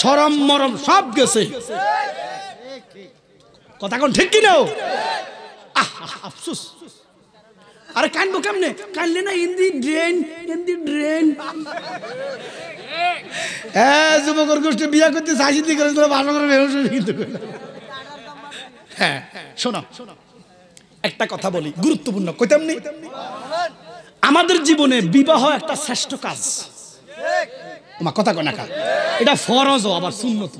শরম মরম সব গেছে। কথা কোন ঠিক কি নাও? আফসোস। আরে কানবো কেমনে? কানলে না হিন্দি ড্রেন, হিন্দি ড্রেন। যুবকর গোষ্ঠী বিয়া করতে সাজিদি করে ভালো করে কিন্তু। হ্যাঁ শোনো, একটা কথা বলি, গুরুত্বপূর্ণ কইতাম নি। আমাদের জীবনে বিবাহ একটা শ্রেষ্ঠ কাজ। তোমার কথা কয় না কা? এটা ফরজ আবার সুন্নত।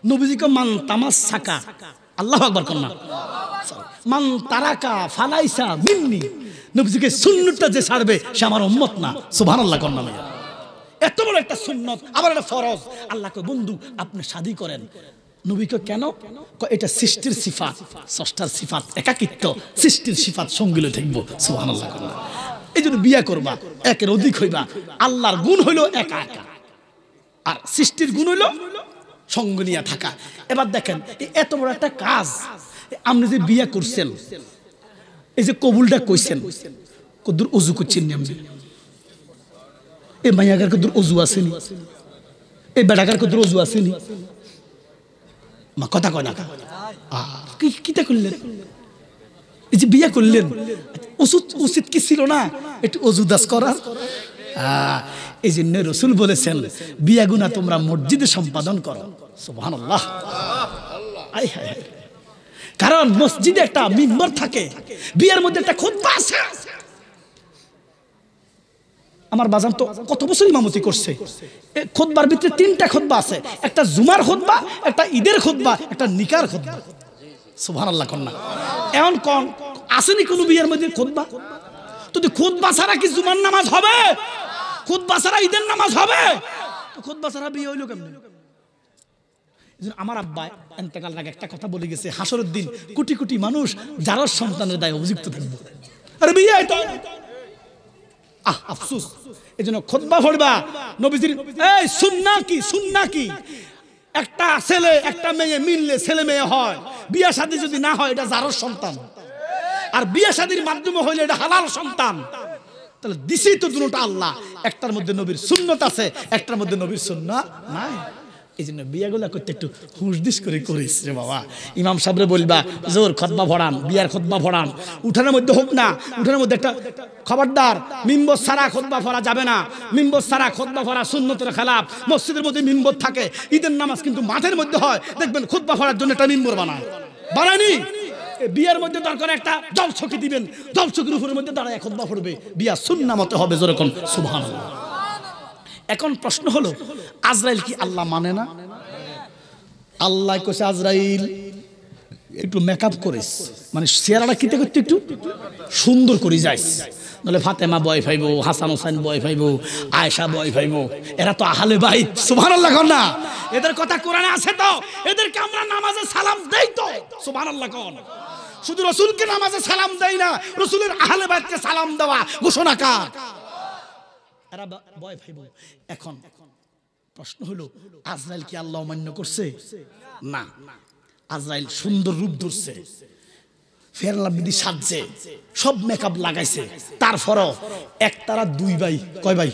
নবীজিকে মান তামাসসাকা, আল্লাহু আকবার কন্না, মান তারাকা ফালাইসা মিন্নি। নবীজিকে সুন্নতটা যে ছাড়বে সে আমার উম্মত না। সুবহানাল্লাহ কন্না। এত বড় একটা সুন্নত আবার এটা ফরজ। আল্লাহ কয় বন্ধু আপনি শাদী করেন। নবীকে কেন? এটা সৃষ্টির সিফাত, স্রষ্টার সিফাত, একাকিত্ব, সৃষ্টির সিফাত সঙ্গীলে থাকবো। সুবহানাল্লাহ কন্না। এই জন্য বিয়া করবা, একের অধিক হইবা। আল্লাহর গুণ হইলো একা একা, আর সৃষ্টির গুণ হইলো সঙ্গ নিয়ে থাকা। এবার দেখেন এত বড় একটা কাজ আপনি যে বিয়া করছেন, এই যে কবুলটা কইছেন, কদ্দুর অজু করছেন নি? আপনি এই মাইয়াগার কদ্দুর অজু আসেনি? এই বেড়াগার কদ্দুর অজু আসেনি? মা কথা কয় না? কিতা করলেন? এই যে বিয়া করলেন, উচিত কি ছিল না একটু অজু দাস করার? এই জন্য রাসূল বলেছেন বিয়া গুনাহ তোমরা মসজিদে সম্পাদন করো। সুবহানাল্লাহ। কারণ মসজিদে একটা মিম্বর থাকে, বিয়ের মধ্যে একটা খুতবা আছে। আমার বাজান তো কত বছর ইমামতি করছে, খুতবার ভিতরে 3টা খুতবা আছে। একটা জুমার খুতবা, একটা ঈদের খুতবা, একটা নিকার খুতবা। সুবহানাল্লাহ কন্না। এখন কোন আসেনি কোন বিয়ের মধ্যে খুতবা? তো খুতবা ছাড়া কি জুমার নামাজ হবে? খুতবা ছাড়া ঈদের নামাজ হবে? তো খুতবা ছাড়া বিয়ে হইলো কেমনে? আমার আব্বা ইন্তেকাল আগে একটা কথা বলে গেছে, হাসরের দিন কোটি কোটি মানুষ যারা সন্তানের দায়ে অভিযুক্ত থাকবে। আরে বিয়ে এটা আফসোস। এই জন্য খুতবা পড়বা নবীজির। এই সুন্নাহ কি? সুন্নাহ কি? একটা ছেলে একটা মেয়ে মিললে ছেলে মেয়ে হয়, বিয়ে শাদী যদি না হয় এটা জারর সন্তান, আর বিয়ে শাদীর মাধ্যমে হইলে এটা হালাল সন্তান। তাহলে দিছি তো দুটোটা আল্লাহ, একটার মধ্যে নবীর সুন্নত আছে, একটার মধ্যে নবীর সুন্নাহ নাই। এই জন্য বিয়াগুলা করতে একটু হুঁশদিস করে করিস রে বাবা। ইমাম সাহেবরে বলবা জোর খুতবা পড়ান, বিয়ার খুতবা পড়ান, উঠানের মধ্যে হোক না, উঠানের মধ্যে একটা খবরদার মিম্বর ছাড়া খুতবা পড়া যাবে না। মিম্বর ছাড়া খুতবা পড়া সুন্নতের খেলাফ। মসজিদের মধ্যে মিম্বর থাকে, ঈদের নামাজ কিন্তু মাঠের মধ্যে হয়। দেখবেন খুতবা পড়ার জন্য একটা মিম্বর বানায়, বানায়নি? বিয়ার মধ্যে দরকার একটা জলছকি দিবেন, জলছকির উপরের মধ্যে দাঁড়ায় খুতবা পড়বে। বিয়া সুন্নাহ মতে হবে। জোরে কোন সুবহানাল্লাহ। এখন প্রশ্ন হলো আজরাইল কি আল্লাহ মানে না? আল্লাহ কইছে আজরাইল একটু মেকআপ করিস, মানে চেহারাটা কিতে করতে একটু সুন্দর করে যাইস, নলে ফাতেমা বয় পাইবো, হাসান হোসেন বয় পাইবো, আয়েশা বয় পাইবো। এরা তো আহলে বাইত। সুবহানাল্লাহ কোন না? এদের কথা কোরআনে আছে তো, এদেরকে আমরা নামাজে সালাম দেই তো। সুবহানাল্লাহ কোন? শুধু রসুলকে নামাজে সালাম দেয় না, রসুলের আহলে বাইতকে সালাম দেওয়া ঘোষণা কার? এরা ভয় পাইব। এখন প্রশ্ন হলো, আজরাইল কি আল্লাহ অমান্য করছে? না, আজরাইল সুন্দর রূপ ধরছে, ফেরলা বিধি সাজছে, সব মেকআপ লাগাইছে, তারপরও একতারা দুই ভাই। কয় ভাই?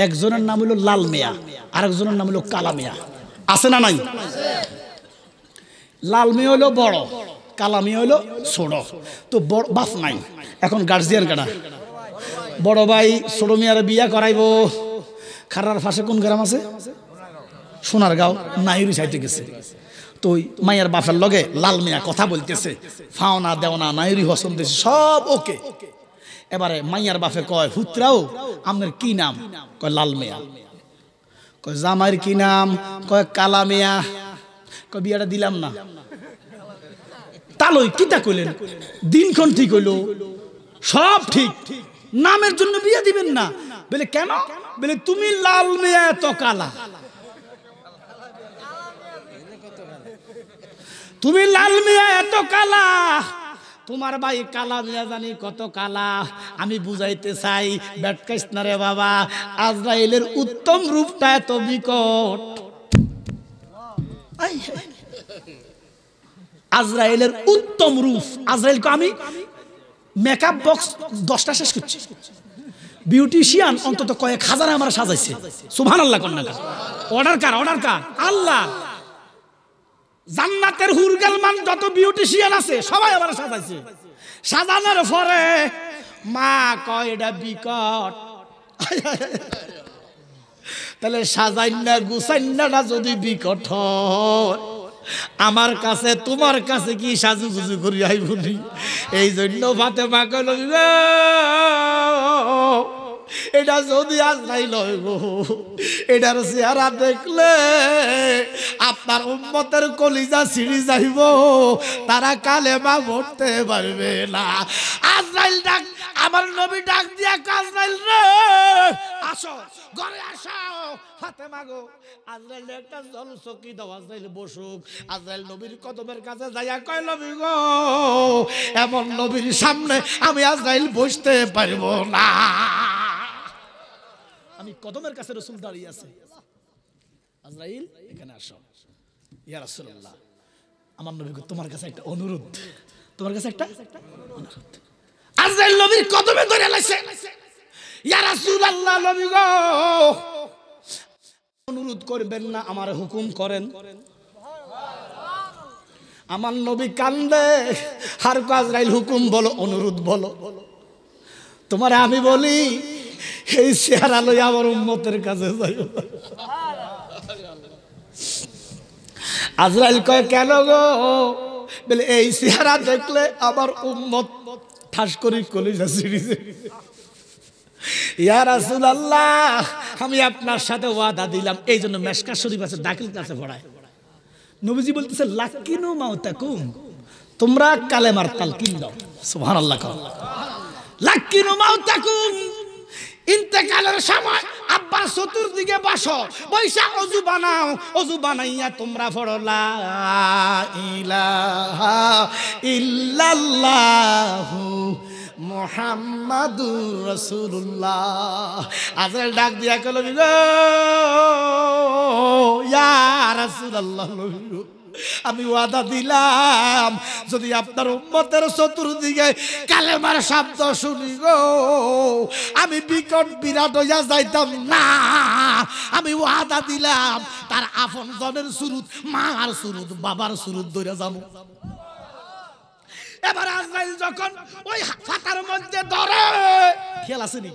একজনের নাম হলো লাল মিয়া, আরেকজনের নাম হলো কালা মিয়া। আছে না নাই? লাল মেয়ে হলো বড়, কালা মেয়ে হলো ছোট। তো বড় বাপ নাই, এখন গার্জিয়ান কাটা। বড় ভাই ছোট মেয়ারে বিয়া করাইবো। খারার পাশে কোন গ্রাম আছে? সোনারগাঁও, নাইরি সাইতে গেছে। তো ওই মায়ের বাপের লগে লাল মিয়া কথা বলতেছে, ফাওনা দেওনা নাইরি হসন দেশে সব ওকে। এবারে মাইয়ার বাপে কয়, হুতরাও আপনার কি নাম? কয় লাল মিয়া। কয় জামাইয়ের কি নাম? কয় কালা মিয়া। কয় বিয়াটা দিলাম না। তালই কিতা কইলেন? দিনক্ষণ ঠিক হইলো, সব ঠিক, নামের জন্য বিয়া দিবেন না। বলে কেন? বলে তুমি লাল মিয়া এত কালা, তুমি লাল মিয়া এত কালা, তোমার ভাই কালা মিয়া জানি কত কালা। আমি বুঝাইতে চাই, ব্যাটকাইস না রে বাবা, আজরাইলের উত্তম রূপটা এত বিকট। আজরাইলের উত্তম রূপ, আজরাইলকে আমি মেকআপ বক্স 10টা শেষ করছি, বিউটিশিয়ান অন্তত কয়েক হাজার আমার সাজাইছে। সুবহানাল্লাহ কন্যা। অর্ডার কার? অর্ডার কার? আল্লাহ। জান্নাতের হুরগালমান যত বিউটিশিয়ান আছে সবাই আবার সাজাইছে। সাজানোর পরে মা কয় এটা বিকট। তাহলে সাজাইনা গুছাইনাটা যদি বিকট হয়, আমার কাছে তোমার কাছে কি সাজু গুজু করি আইবনি? এই জন্য ফাতেমা কইল, এটা যদি আজরাইল হইব, এটার চেহারা দেখলে আপনার উম্মতের কলিজা ছিঁড়ি যাইব, তারা কালেমা পড়তে পারবে না। আজরাইল ডাক, আমার নবী ডাক দিয়া, আজরাইল রে আসো, ঘরে আসো। ফাতেমা গো, আজরাইল একটা জল চকি দাও, আজরাইল বসুক। আজরাইল নবীর কদমের কাছে যাইয়া কয়, নবী গো, এমন নবীর সামনে আমি আজরাইল বসতে পারবো না। আমি কদমের কাছে রাসূল দাঁড়িয়ে আছে। আজরাইল এখানে আসো। ইয়া রাসূলুল্লাহ, আমার নবী গো, তোমার কাছে একটা অনুরোধ, তোমার কাছে একটা অনুরোধ। আজরাইল নবীর কদমে ধরে লাইছে। ইয়া রাসূলুল্লাহ, নবী গো, অনুরোধ করবেন না, আমার হুকুম করেন। আমার নবী কান্দে, আর আজরাইল হুকুম বলো, অনুরোধ বলো। তোমারে আমি বলি, এই চেহারা লই আমার উম্মতের কাছে যাইও। আজরাইল কয়, কেন গো? বলে এই চেহারা দেখলে আমার উম্মত ঠাস করে কলিজা ছিঁড়িছে। ইয়া রাসূলুল্লাহ, আমি আপনার সাথে ওয়াদা দিলাম, এই জন্য মেশকাত শরীফ আছে, দাখিল কাছে পড়ায়। নবীজি বলতেছে, লাকিনু মাউতাকুম, তোমরা কালেমার তালকিন দাও। সুবহানাল্লাহ। লাকিনু মাউতাকুম, ইন্তেকালের সময় আব্বার চতুর্দিকে বসো, বৈশা অজু বানাও, অজু বানাইয়া তোমরা পড়ো লা ইলাহা ইল্লাল্লাহু মুহাম্মাদুর রাসূলুল্লাহ। আজরাইল ডাক দিয়া কইল, গো ইয়া রাসূলুল্লাহ, আমি ওয়াদা দিলাম, যদি আপনার উম্মতের চতুর্দিকে কালেমার শব্দ শুনি গো, আমি বিকট বিরাট হইয়া যাইতাম না। আমি ওয়াদা দিলাম, তার আপন জনের সুরুত, মার সুরুত, বাবার সুরুত ধরে যাবো। এবার আজরাইল যখন ওই ফাতার মধ্যে ধরে, খেয়াল আসেনি?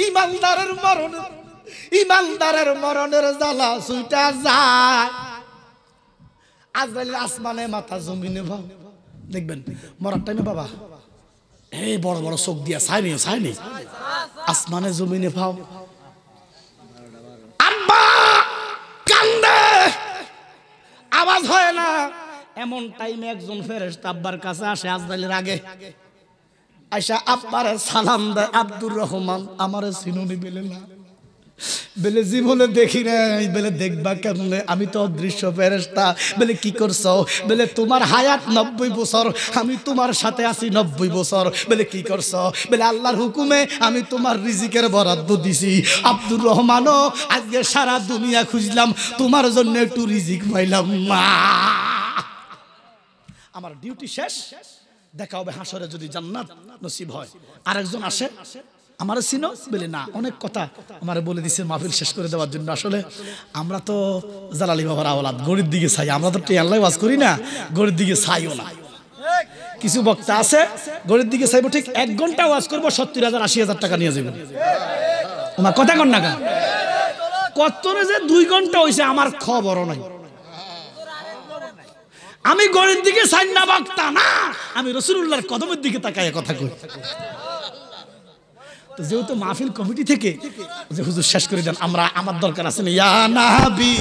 ইমানদারের মরণ, ইমানদারের মরণের জ্বালা ছুইটা যায়। আজরাইল আসমানে মাথা, জমিনে ভাব। দেখবেন মরার টাইমে বাবা এই বড় বড় চোখ দিয়া চাইনি, চাইনি, আসমানে জমিনে ভাও। আব্বা কান্দে, আওয়াজ হয় না। এমন টাইমে একজন ফেরেশতা আব্বার কাছে আসে আজরাইলের আগে, আইসা আব্বারে সালাম দেয়, আব্দুর রহমান, আমারে চিনুনি বলে না। বলে জীবনে দেখি নাই। বলে দেখবা কেমনে, আমি তো অদৃশ্য ফেরেশতা। বলে কি করছো? বলে তোমার হায়াত 90 বছর, আমি তোমার সাথে আছি 90 বছর। বলে কি করছো? বলে আল্লাহর হুকুমে আমি তোমার রিজিকের বরাদ্দ দিছি। আব্দুর রহমানও আজকে সারা দুনিয়া খুঁজলাম, তোমার জন্য একটু রিজিক পাইলাম না। আমার ডিউটি শেষ, দেখা হবে হাসরে যদি জান্নাত নসিব হয়। আরেকজন আসে, আমার চিনো? বলে না, অনেক কথা আমার বলে দিছে মাহফিল শেষ করে দেওয়ার জন্য। আসলে আমরা তো জালালি বাবার আওলাদ, গরিব দিকে চাই। আমরা তো টিয়াল্লাই ওয়াজ করি না, গরিব দিকে চাইও না। কিছু বক্তা আছে গরিব দিকে চাইবো, ঠিক 1 ঘন্টা ওয়াজ করবো, 70,000 80,000 টাকা নিয়ে যাবো। আমার কথা কন না, কত যে 2 ঘন্টা হয়েছে আমার খবরও নাই। আমি গরিব দিকে চাই না, বক্তা না, আমি রাসূলুল্লাহর কদমের দিকে তাকায় কথা কই। তো যেহেতু মাহফিল কমিটি থেকে যে হুজুর শেষ করে দেন, আমরা আমার দরকার আছে না, ইয়া নাবি